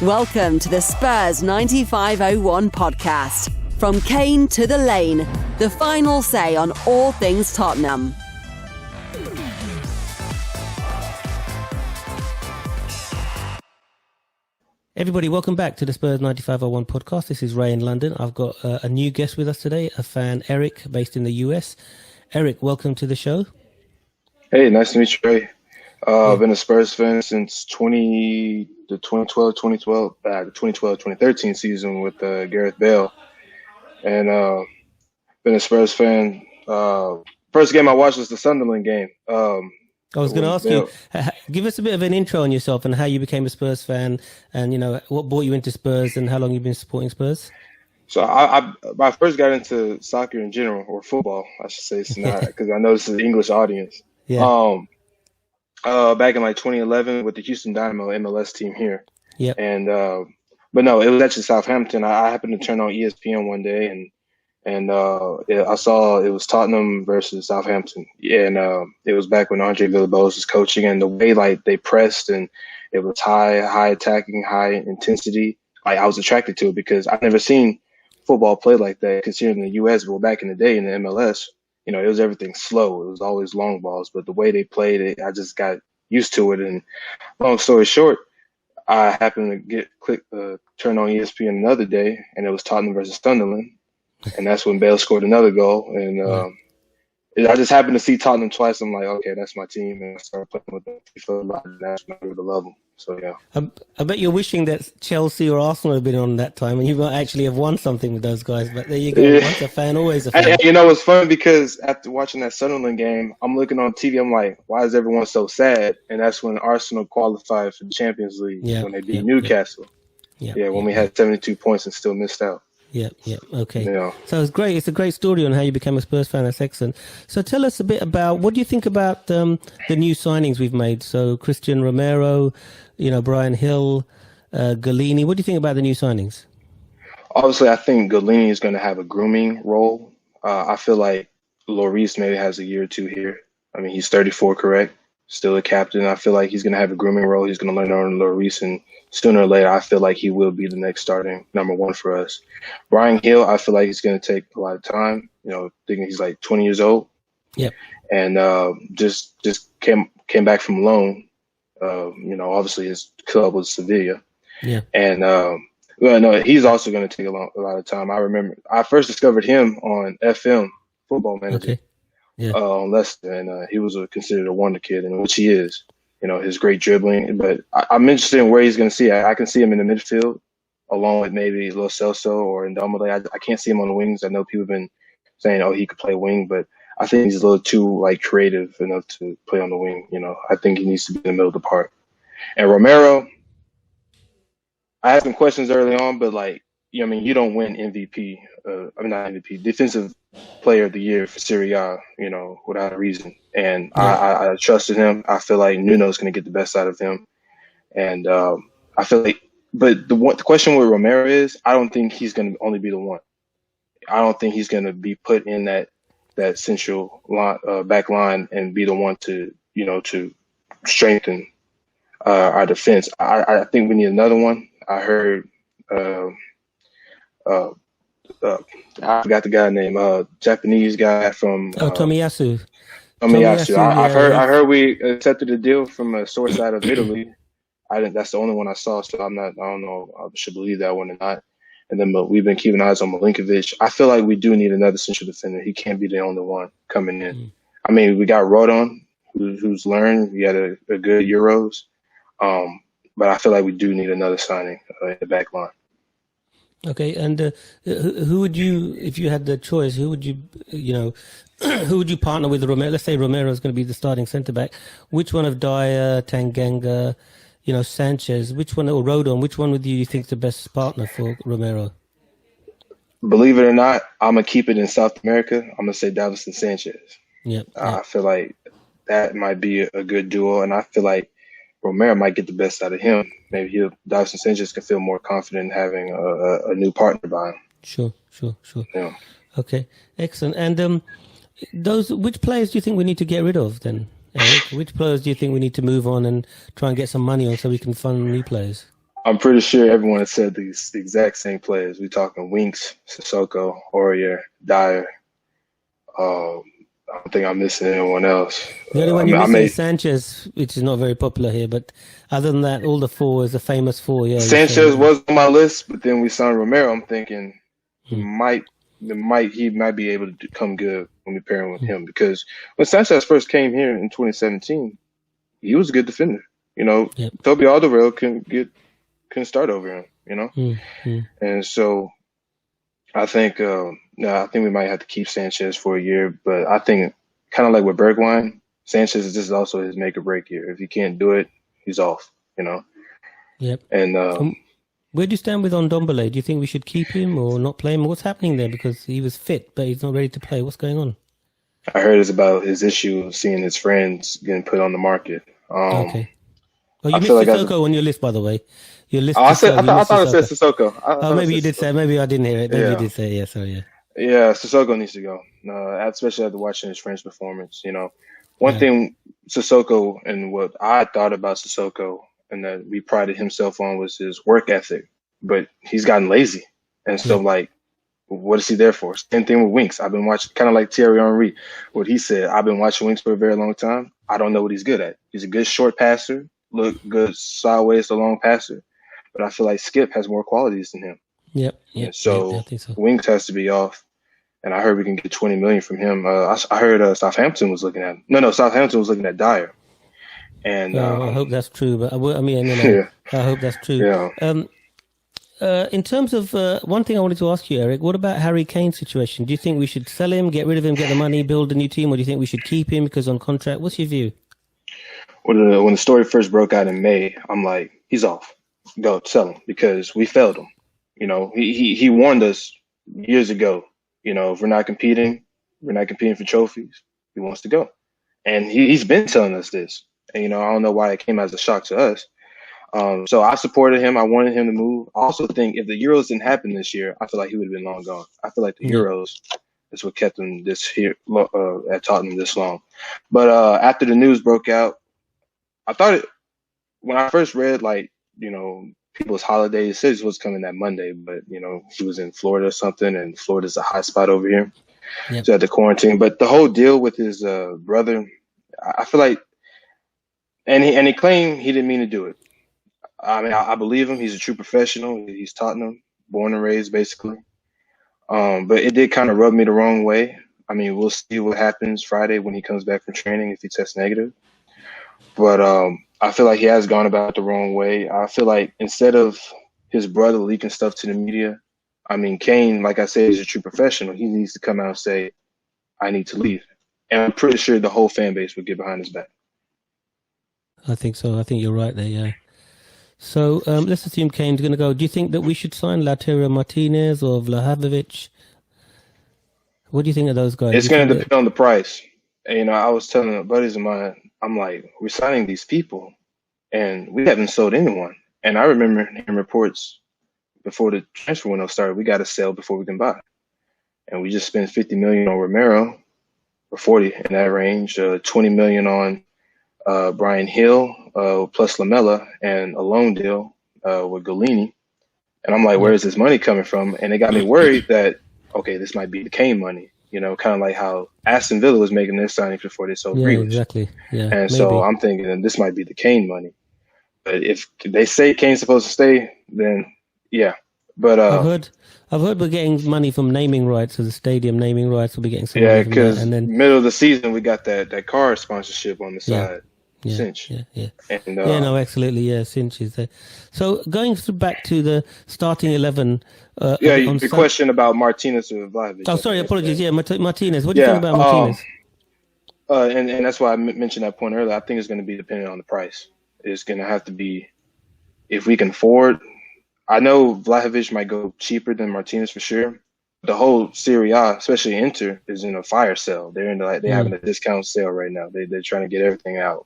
Welcome to the Spurs 9501 podcast. From Kane to the Lane, the final say on all things Tottenham. Everybody, welcome back to the Spurs 9501 podcast. This is Ray in London. I've got a new guest with us today, a fan, Eric, based in the US. Eric, welcome to the show. Hey, nice to meet you, Ray. I've been a Spurs fan since the 2012-2013 season with Gareth Bale. And been a Spurs fan. First game I watched was the Sunderland game. I was going to ask you, give us a bit of an intro on yourself and how you became a Spurs fan and, you know, what brought you into Spurs and how long you've been supporting Spurs. So I first got into soccer in general, or football, I should say, because I know this is an English audience. Yeah. Back in like 2011 with the Houston Dynamo MLS team here. Yeah. And but no, it was actually Southampton. I happened to turn on ESPN one day and I saw it was Tottenham versus Southampton. Yeah, and it was back when Andre Villas-Boas was coaching, and the way like they pressed and it was high attacking, high intensity. Like I was attracted to it because I've never seen football played like that. Because here in the US, well, back in the day in the MLS, you know, it was everything slow. It was always long balls, but the way they played it, I just got used to it. And long story short, I happened to turn on ESPN another day, and it was Tottenham versus Sunderland. And that's when Bale scored another goal. And I just happened to see Tottenham twice. I'm like, okay, that's my team. And I started playing with them. I feel like that's my level. So, yeah. I bet you're wishing that Chelsea or Arsenal had been on that time and you might actually have won something with those guys. But there you go. Yeah. Once a fan, always a fan. And, you know, it's funny because after watching that Sunderland game, I'm looking on TV. I'm like, why is everyone so sad? And that's when Arsenal qualified for the Champions League when they beat Newcastle. When we had 72 points and still missed out. Yeah, okay. Yeah. So it's great. It's a great story on how you became a Spurs fan. That's excellent. So tell us a bit about, what do you think about the new signings we've made? So Christian Romero, you know, Brian Hill, Galini. What do you think about the new signings? Obviously, I think Galini is going to have a grooming role. I feel like Lloris maybe has a year or two here. I mean, he's 34, correct? Still a captain. I feel like he's going to have a grooming role. He's going to learn on Lloris, and sooner or later, I feel like he will be the next starting number one for us. Brian Hill, I feel like he's going to take a lot of time. You know, thinking he's like 20 years old. Yep. And just came back from loan. You know, obviously his club was Sevilla. Yeah. And he's also going to take a lot of time. I remember I first discovered him on FM, Football Manager. Okay. Yeah. On Leicester, and he was considered a wonder kid, and which he is. You know, his great dribbling. But I'm interested in where he's going to see. I can see him in the midfield, along with maybe Lo Celso or Ndombele. I can't see him on the wings. I know people have been saying, "Oh, he could play wing," but I think he's a little too creative enough to play on the wing. You know, I think he needs to be in the middle of the park. And Romero, I had some questions early on, but you don't win MVP. Not MVP, Defensive Player of the Year for Serie A, you know, without a reason. And I trusted him. I feel like Nuno's going to get the best out of him. And I feel like, but the question with Romero is, I don't think he's going to only be the one. I don't think he's going to be put in that central line, back line and be the one to strengthen our defense. I think we need another one. I heard I forgot the guy's name. Japanese guy from Tomiyasu. Tomiyasu. I heard we accepted a deal from a source out of Italy. That's the only one I saw, so I don't know. I should believe that one or not. And then we've been keeping eyes on Milinkovic. I feel like we do need another central defender. He can't be the only one coming in. I mean, we got Rodon, who's learned. He had a good Euros. But I feel like we do need another signing in the back line. Okay, and who would you, if you had the choice, who would you partner with Romero? Let's say Romero is going to be the starting centre back. Which one of Dyer, Tanganga, Sanchez, which one, or Rodon, which one would you think is the best partner for Romero? Believe it or not, I'm going to keep it in South America. I'm going to say Davinson Sanchez. Yeah. I feel like that might be a good duo, and I feel like Romero might get the best out of him. Maybe Davinson Sanchez can feel more confident in having a new partner by him. Sure. Yeah. Okay, excellent. And which players do you think we need to get rid of then, Eric? Which players do you think we need to move on and try and get some money on so we can fund new players? I'm pretty sure everyone has said the exact same players. We talking Winks, Sissoko, Aurier, Dyer. I don't think I'm missing anyone else. The only one you're missing is Sanchez, which is not very popular here. But other than that, all the four is a famous four. Yeah, Sanchez was on my list, but then we signed Romero. I'm thinking he might be able to come good when we pair him with him, because when Sanchez first came here in 2017, he was a good defender. You know, Toby Alderweireld couldn't start over him. And so I think we might have to keep Sanchez for a year, but I think kind of like with Bergwijn, Sanchez is just also his make or break year. If he can't do it, he's off. Yep. And where do you stand with Ndombele? Do you think we should keep him or not play him? What's happening there? Because he was fit, but he's not ready to play. What's going on? I heard it's about his issue of seeing his friends getting put on the market. Okay. Oh, you missed Sissoko on your list, by the way. Your list. I thought it said Sissoko. Maybe you did say. Maybe I didn't hear it. Maybe you did say. Yeah, sorry. Yeah. Yeah, Sissoko needs to go. Especially after watching his French performance. One thing Sissoko, and what I thought about Sissoko and that we prided himself on, was his work ethic. But he's gotten lazy, and so what is he there for? Same thing with Winks. I've been watching, kind of like Thierry Henry, what he said. I've been watching Winks for a very long time. I don't know what he's good at. He's a good short passer, look good sideways to long passer, but I feel like Skip has more qualities than him. Yep. So Winks has to be off, and I heard we can get $20 million from him. I heard Southampton was looking at him. No, Southampton was looking at Dyer. And I hope that's true. But I hope that's true. Yeah. In terms of one thing I wanted to ask you, Eric, what about Harry Kane's situation? Do you think we should sell him, get rid of him, get the money, build a new team, or do you think we should keep him because on contract? What's your view? When the story first broke out in May, I'm like, he's off. Go sell him, because we failed him. He warned us years ago. If we're not competing for trophies, he wants to go, and he's been telling us this. And I don't know why it came as a shock to us. So I supported him. I wanted him to move. I also think if the Euros didn't happen this year, I feel like he would have been long gone. I feel like the Euros is what kept him at Tottenham this long. But after the news broke out, I thought when I first read people's holidays, it said he was coming that Monday, but he was in Florida or something, and Florida's a hot spot over here. Yep. So had to quarantine. But the whole deal with his brother, I feel like, and he claimed he didn't mean to do it. I mean, I believe him. He's a true professional. He's Tottenham, born and raised, basically. But it did kind of rub me the wrong way. I mean, we'll see what happens Friday when he comes back from training, if he tests negative. But I feel like he has gone about it the wrong way. I feel like instead of his brother leaking stuff to the media, I mean, Kane, like I said, is a true professional. He needs to come out and say, I need to leave. And I'm pretty sure the whole fan base would get behind his back. I think so. I think you're right there, yeah. So let's assume Kane's going to go. Do you think that we should sign Lautaro Martinez or Vlahovic? What do you think of those guys? It's going to depend on the price. And, I was telling buddies of mine, I'm like, we're signing these people, and we haven't sold anyone. And I remember hearing reports before the transfer window started, we got to sell before we can buy. And we just spent $50 million on Romero, or 40 in that range, $20 million on Brian Hill, plus Lamella, and a loan deal with Golini. And I'm like, where is this money coming from? And it got me worried that, okay, this might be the Kane money, kind of like how Aston Villa was making their signings before they sold Grealish. Exactly. Yeah, and maybe. So I'm thinking that this might be the Kane money. But if they say Kane's supposed to stay, then yeah. But I've heard we're getting money from naming rights, so the stadium naming rights will be getting some money from because that. And then middle of the season we got that car sponsorship on the side. Cinch. Yeah. And, no, absolutely. Yeah, Cinch is there. So going back to the starting 11. Your question about Martinez or Vlahovic. Oh, sorry, apologies. Yeah, Martinez. What do you think about Martinez? And that's why I mentioned that point earlier. I think it's going to be dependent on the price. It's going to have to be, if we can afford. I know Vlahovic might go cheaper than Martinez for sure. The whole Serie A, especially Inter, is in a fire sale. They're having a discount sale right now. They're trying to get everything out.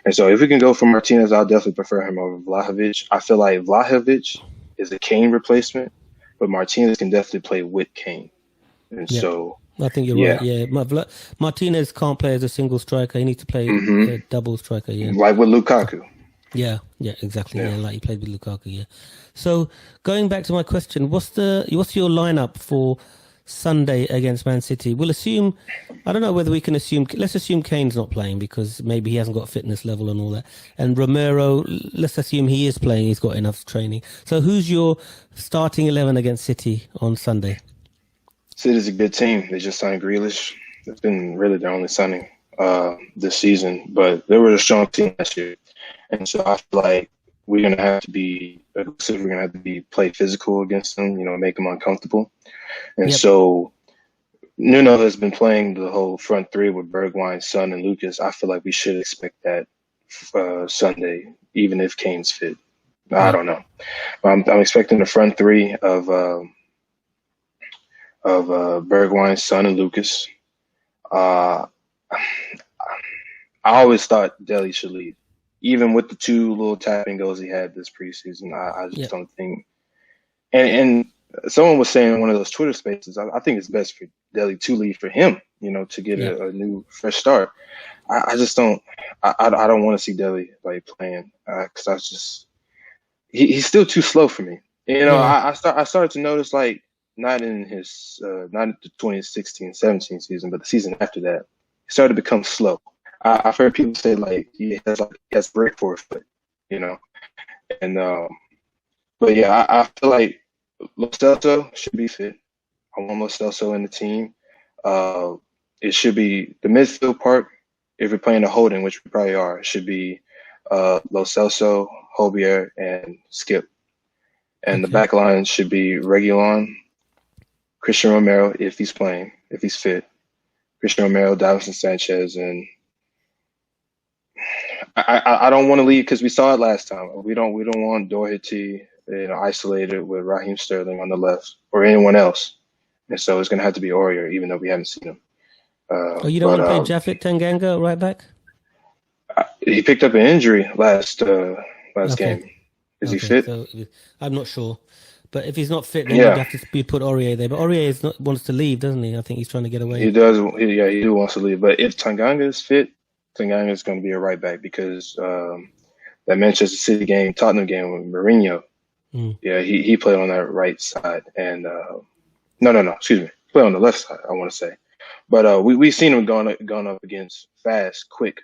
And so if we can go for Martinez, I'll definitely prefer him over Vlahovic. I feel like Vlahovic is a Kane replacement, but Martinez can definitely play with Kane. And so I think you're right. Yeah, Martinez can't play as a single striker. He needs to play a double striker. Yeah, like with Lukaku. Yeah, yeah, exactly. Yeah. Yeah, like he played with Lukaku. Yeah. So going back to my question, what's your lineup for Sunday against Man City? We'll assume. I don't know whether we can assume. Let's assume Kane's not playing because maybe he hasn't got fitness level and all that. And Romero, let's assume he is playing. He's got enough training. So who's your starting 11 against City on Sunday? City's a good team. They just signed Grealish. It's been really their only signing this season, but they were a strong team last year. And so I feel like we're gonna have to be aggressive. We're gonna have to play physical against them. Make them uncomfortable. And Yep. so Nuno has been playing the whole front three with Bergwijn, Son, and Lucas. I feel like we should expect that Sunday, even if Kane's fit. I don't know. I'm expecting the front three of Bergwijn, Son, and Lucas. I always thought Dele should lead. Even with the 2 little tapping goals he had this preseason, I just don't think. And someone was saying in one of those Twitter spaces, I think it's best for Dele to lead for him, to get a new fresh start. I just don't. I don't want to see Dele playing because he's still too slow for me. I started to notice not in the 2016-17 season, but the season after that, he started to become slow. I've heard people say he has break for a foot, and but yeah, I feel like Lo Celso should be fit. I want Lo Celso in the team. It should be the midfield part. If we're playing a holding, which we probably are, it should be Lo Celso, Hobier, and Skip. And the back line should be Reguilon, Christian Romero if he's playing, if he's fit. Christian Romero, Davinson Sanchez, and I don't want to leave because we saw it last time. We don't want Doherty isolated with Raheem Sterling on the left or anyone else, and so it's going to have to be Aurier, even though we haven't seen him. You don't want to play Japhet Tanganga right back? He picked up an injury last game. Is he fit? So I'm not sure, but if he's not fit, then you'd have to put Aurier there. But Aurier wants to leave, doesn't he? I think he's trying to get away. He does. He wants to leave. But if Tanganga is fit, Tanganga is going to be a right back because that Manchester City game, Tottenham game with Mourinho, he played on that right side. And excuse me, played on the left side, I want to say. But we've seen him gone up against fast, quick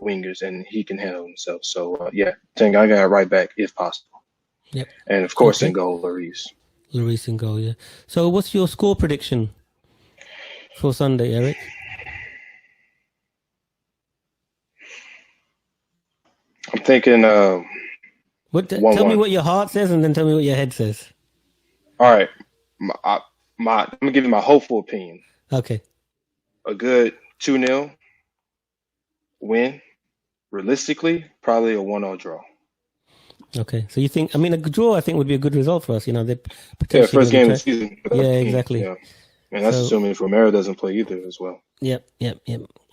wingers, and he can handle himself. So, Tanganga at right back if possible. Yep. And, of course, in goal, Lloris. Lloris in goal, yeah. So what's your score prediction for Sunday, Eric? I'm thinking tell me what your heart says and then tell me what your head says. All right. I'm going to give you my hopeful opinion. Okay. A good 2-0 win. Realistically, probably a 1-0 draw. Okay. So you think, a draw I think would be a good result for us. They're potentially first game of the season. Yeah, exactly. Yeah. And that's assuming if Romero doesn't play either as well. Yep.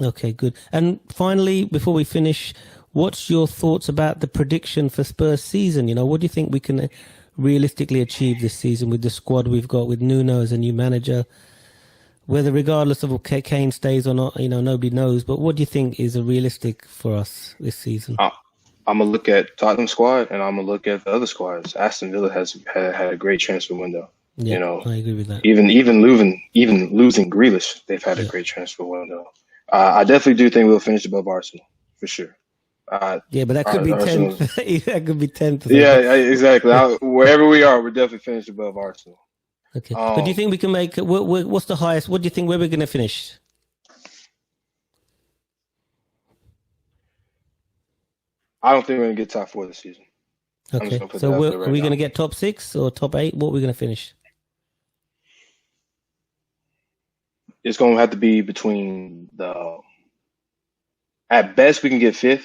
Okay, good. And finally, before we finish, what's your thoughts about the prediction for Spurs season? What do you think we can realistically achieve this season with the squad we've got, with Nuno as a new manager? Whether regardless of Kane stays or not, nobody knows. But what do you think is realistic for us this season? I'm going to look at Tottenham squad and I'm going to look at the other squads. Aston Villa has had a great transfer window. Yeah, I agree with that. Even losing Grealish, they've had a great transfer window. I definitely do think we'll finish above Arsenal, for sure. But that could be 10th. That could be 10th. Yeah, exactly. Wherever we are, we're definitely finished above Arsenal. Okay. But do you think we can make... What's the highest? What do you think, where we're going to finish? I don't think we're going to get top 4 this season. Okay. So are we going to get top 6 or top 8? What are we going to finish? It's going to have to be between at best, we can get 5th,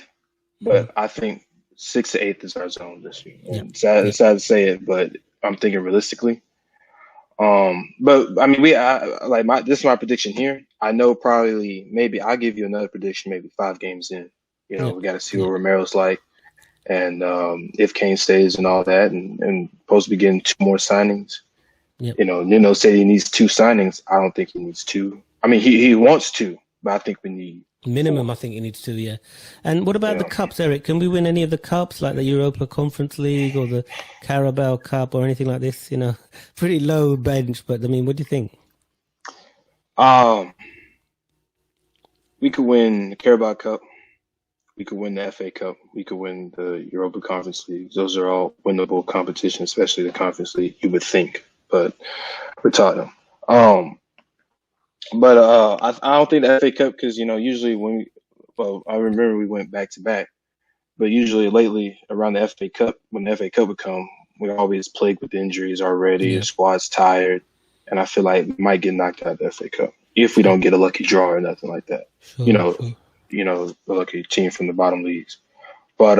but I think 6th to 8th is our zone this year. It's sad to say it, but I'm thinking realistically. But this is my prediction here. I know probably maybe I'll give you another prediction, maybe 5 games in. We got to see what Romero's like, and if Kane stays and all that, and supposed to be getting 2 more signings. Yep. Nuno said he needs 2 signings. I don't think he needs 2. He wants 2, but I think we need Minimum, I think he needs to, yeah. And what about the cups, Eric? Can we win any of the cups, like the Europa Conference League or the Carabao Cup or anything like this? You know, pretty low bench, but I mean, what do you think? We could win the Carabao Cup. We could win the FA Cup. We could win the Europa Conference League. Those are all winnable competitions, especially the Conference League, you would think. But for Tottenham. But I don't think the FA Cup, because, you know, usually I remember we went back to back, but usually lately around the FA Cup, when the FA Cup would come, we're always plagued with injuries already. Yeah. The squad's tired, and I feel like we might get knocked out of the FA Cup if we don't get a lucky draw or nothing like that. Sure. The lucky team from the bottom leagues. But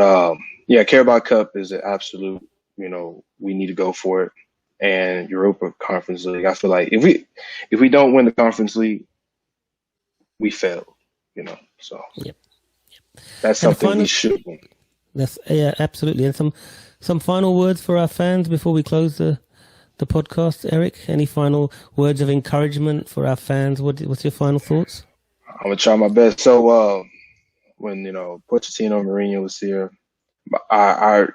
Carabao Cup is an absolute, we need to go for it. And Europa Conference League, I feel like if we don't win the Conference League, we fail, So Yep. That's something we should win. Absolutely. And some final words for our fans before we close the podcast, Eric? Any final words of encouragement for our fans? What's your final thoughts? I'm gonna try my best. So when Pochettino and Mourinho was here,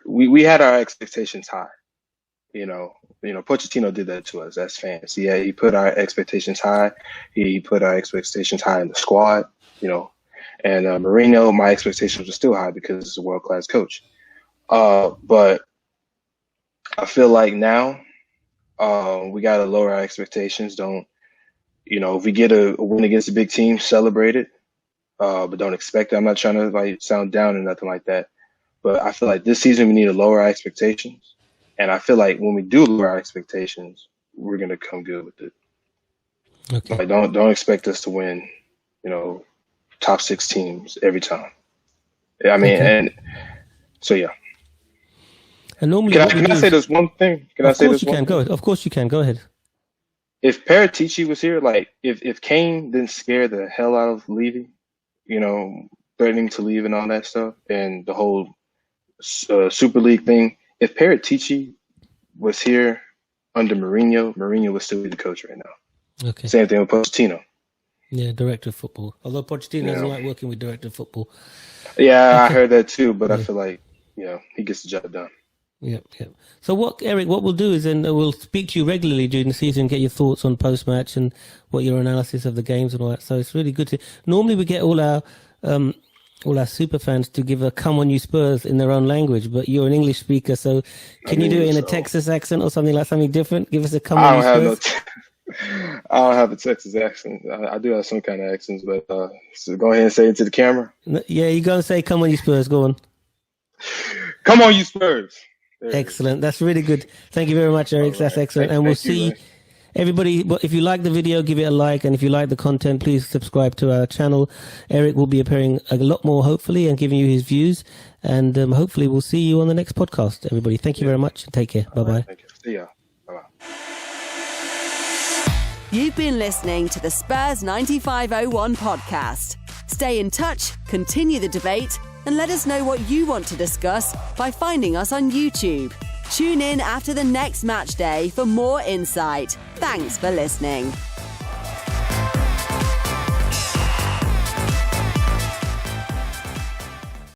we had our expectations high. Pochettino did that to us as fans. Yeah, he put our expectations high. He put our expectations high in the squad. And Mourinho, my expectations were still high because he's a world-class coach. But I feel like now we got to lower our expectations. If we get a win against a big team, celebrate it, but don't expect it. I'm not trying to sound down or nothing like that. But I feel like this season we need to lower our expectations. And I feel like when we do lower our expectations, we're going to come good with it. Okay. Don't expect us to win, top 6 teams every time. I mean, and so, yeah. And normally, can I say this one thing? Of course you can. Go ahead. If Paratici was here, if Kane didn't scare the hell out of leaving, threatening to leave and all that stuff, and the whole Super League thing, if Paratici was here under Mourinho would still be the coach right now. Okay. Same thing with Pochettino. Yeah, director of football. Although Pochettino doesn't like working with director of football. Yeah, I heard that too, but I feel like, he gets the job done. Yep. So Eric, what we'll do is then we'll speak to you regularly during the season, get your thoughts on post-match and what your analysis of the games and all that. So it's really good to. Normally we get all our super fans to give a "Come on, you Spurs" in their own language, but you're an English speaker, so can you do it in a Texas accent or something different? Give us a "Come on, you Spurs." I don't have a Texas accent. I do have some kind of accents, but so go ahead and say it to the camera. Yeah, you go and say "Come on, you Spurs." Go on. Come on, you Spurs. Excellent. That's really good. Thank you very much, Eric. Right. That's excellent. And we'll see everybody. If you like the video, give it a like. And if you like the content, please subscribe to our channel. Eric will be appearing a lot more, hopefully, and giving you his views. And hopefully we'll see you on the next podcast, everybody. Thank you very much. Take care. Bye-bye. Right, thank you. See ya. Bye-bye. You've been listening to the Spurs 9501 podcast. Stay in touch, continue the debate, and let us know what you want to discuss by finding us on YouTube. Tune in after the next match day for more insight. Thanks for listening.